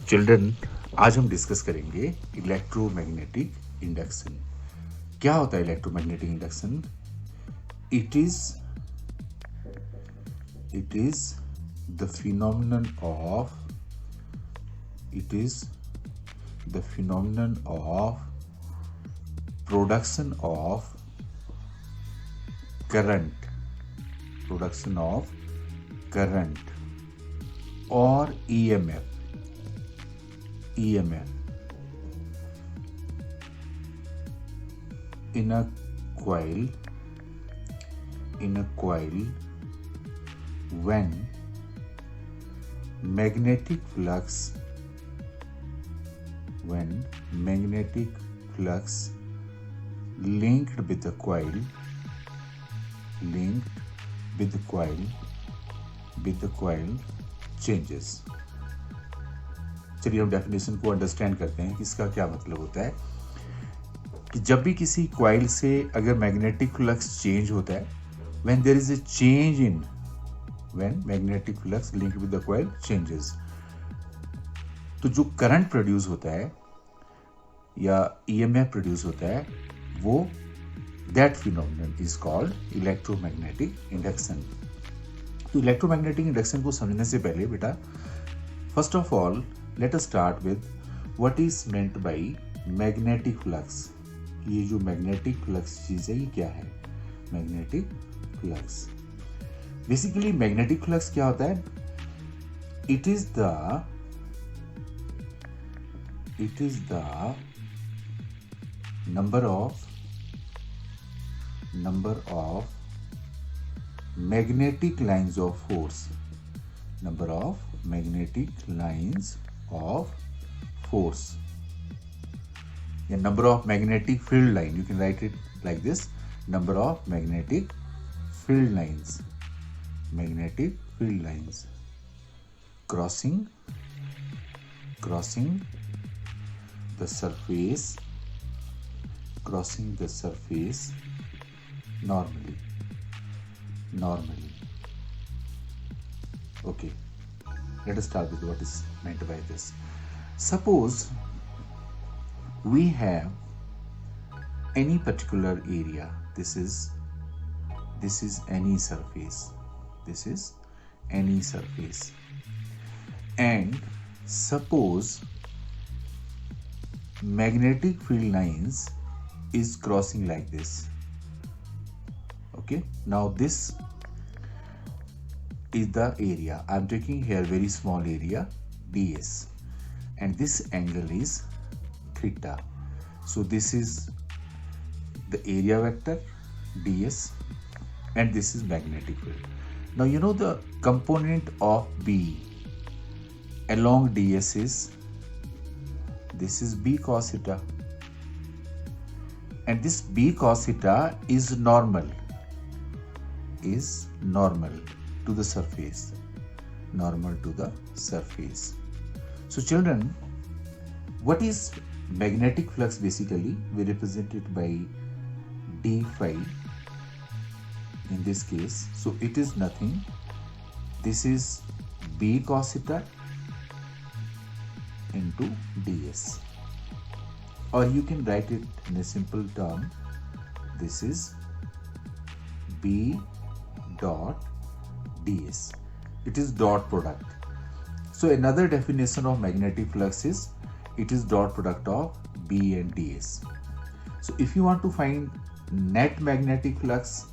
Children, आज हम discuss करेंगे इलेक्ट्रोमैग्नेटिक इंडक्शन। क्या होता है electromagnetic induction? It is the phenomenon of production of current or EMF in a coil when magnetic flux linked with the coil changes। चलिए हम definition को understand करते हैं कि इसका क्या मतलब होता है। कि जब भी किसी कॉइल से अगर मैग्नेटिक फ्लक्स चेंज होता है, when there is a change in when magnetic flux linked with the coil changes, तो जो करंट प्रोड्यूस होता है या ईएमएफ प्रोड्यूस होता है, वो that phenomenon is called electromagnetic induction. तो इलेक्ट्रोमैग्नेटिक इंडक्शन को समझने से पहले बेटा, first of all let us start with what is meant by magnetic flux. ये जो मैग्नेटिक फ्लक्स चीज है, ये क्या है? Magnetic flux. Basically magnetic flux क्या होता है? It is the number of magnetic lines of force, या number of magnetic field line, you can write it like this, number of magnetic field lines crossing the surface normally. Okay, let us start with what is meant by this. Suppose we have any particular area. This is any surface, and suppose magnetic field lines is crossing like this. Okay, now this is the area. I'm taking here very small area ds, and this angle is theta. So this is the area vector ds, and this is magnetic field. Now you know the component of B along ds is, this is B cos theta, and this B cos theta is normal to the surface. So children, what is magnetic flux? Basically we represent it by d phi in this case. So it is nothing, this is B cos theta into ds, or you can write it in a simple term, this is B dot ds. It is dot product. So another definition of magnetic flux is it is dot product of B and ds. So if you want to find net magnetic flux,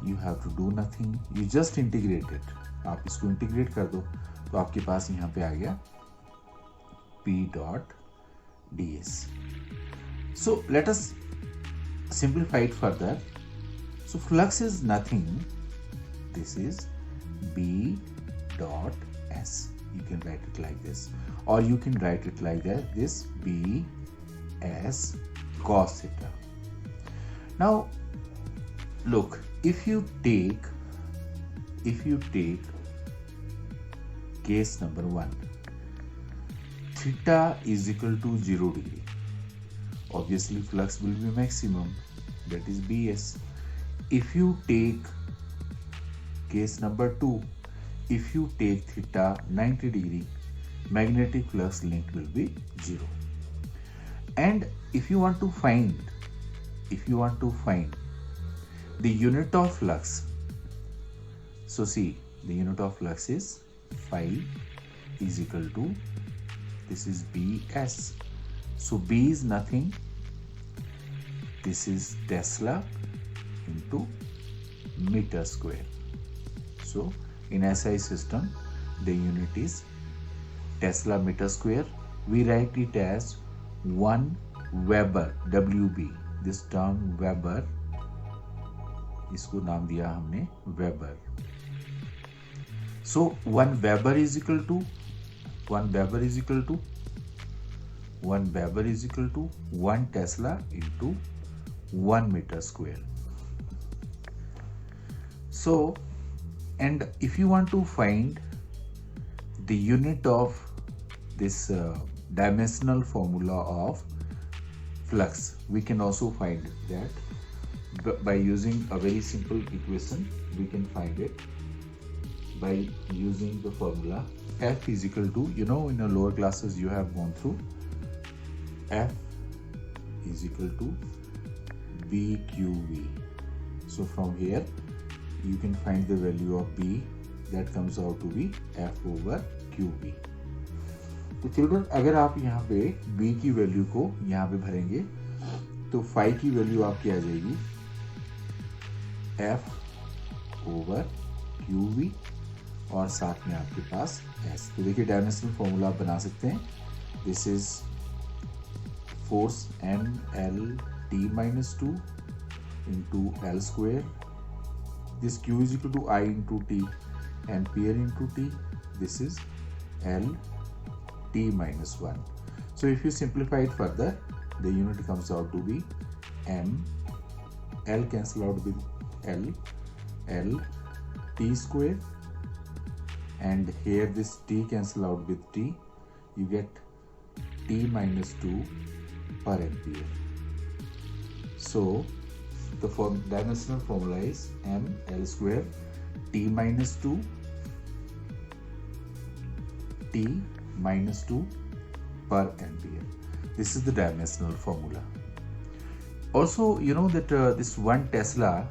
you have to do nothing, you just integrate it. आप इसको integrate कर दो तो आपके पास यहाँ पे आ गया P dot ds. So let us simplify it further. So flux is nothing, this is B dot S. You can write it like this, or you can write it like that, this B S cos theta. Now look, if you take case number 1, theta is equal to 0 degree, obviously flux will be maximum, that is Bs. If you take case number 2, if you take theta 90 degree, magnetic flux linked will be 0. And if you want to find the unit of flux, so see, the unit of flux is phi is equal to, this is Bs. So B is nothing, this is Tesla into meter square. So in SI system, the unit is Tesla meter square. We write it as 1 Weber, WB. This term Weber, इसको नाम दिया हमने Weber. So 1 Weber is equal to 1 Tesla into 1 meter square. So, and if you want to find the unit of this dimensional formula of flux, we can also find that by using a very simple equation. We can find it by using the formula F is equal to, in the lower classes you have gone through, F is equal to BQV. So from here you can find the value of B, that comes out to be F over QV. तो children, अगर आप यहाँ पे B की value को यहाँ पे भरेंगे तो फाई की वैल्यू आपकी आ जाएगी F ओवर QV और साथ में आपके पास S. तो देखिए डायमेंशनल फॉर्मूला आप बना सकते हैं. This is force NL-T-2 into L square. This Q is equal to I into T, ampere into T. This is L-T-1. So if you simplify it further, the unit comes out to be M. L cancel out with L T square, and here this T cancel out with T. You get T-2 per ampere. So the dimensional formula is ML square T-2 T-2 per ampere. This is the dimensional formula. Also, you know that this 1 Tesla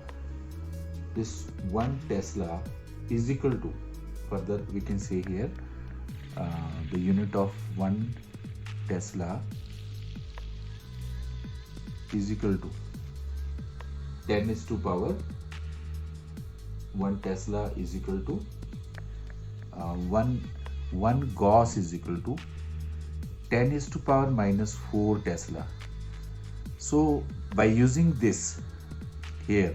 is equal to, further we can say here, the unit of 1 Tesla is equal to 10 is to power 1 Tesla is equal to 1 Gauss is equal to 10 is to power minus 4 Tesla. So by using this here,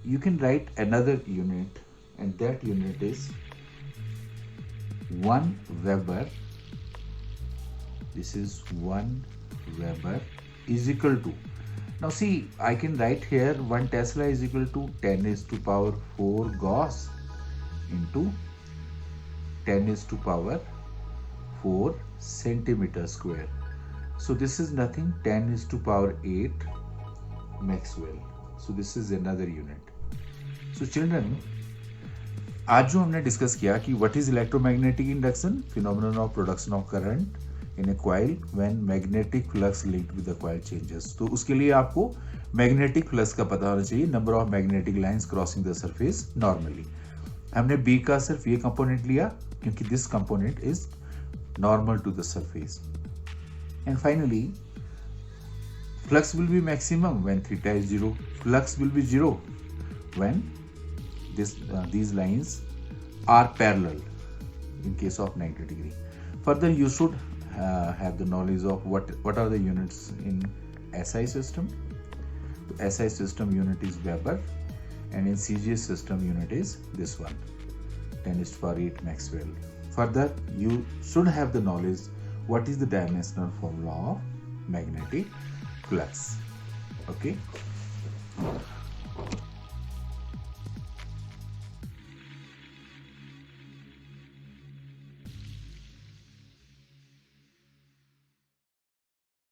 you can write another unit, and that unit is 1 Weber. This is 1 Weber is equal to, now see, I can write here 1 Tesla is equal to 10 is to power 4 Gauss into 10 is to power 4 centimeter square. So this is nothing, 10 is to power 8 Maxwell. So this is another unit. So children, आज जो हमने discuss किया कि what is electromagnetic induction, phenomenon of production of current in a coil when magnetic flux linked with the coil changes. तो उसके लिए आपको magnetic flux का पता होना चाहिए, number of magnetic lines crossing the surface normally. हमने B का सिर्फ ये component लिया क्योंकि this component is normal to the surface. And finally, flux will be maximum when theta is 0. Flux will be 0 when these lines are parallel in case of 90 degree. Further, you should have the knowledge of what are the units in SI system. So SI system unit is Weber, and in CGS system unit is this one, 10 is to power 8 Maxwell. Further, you should have the knowledge what is the dimensional formula of magnetic flux. Okay.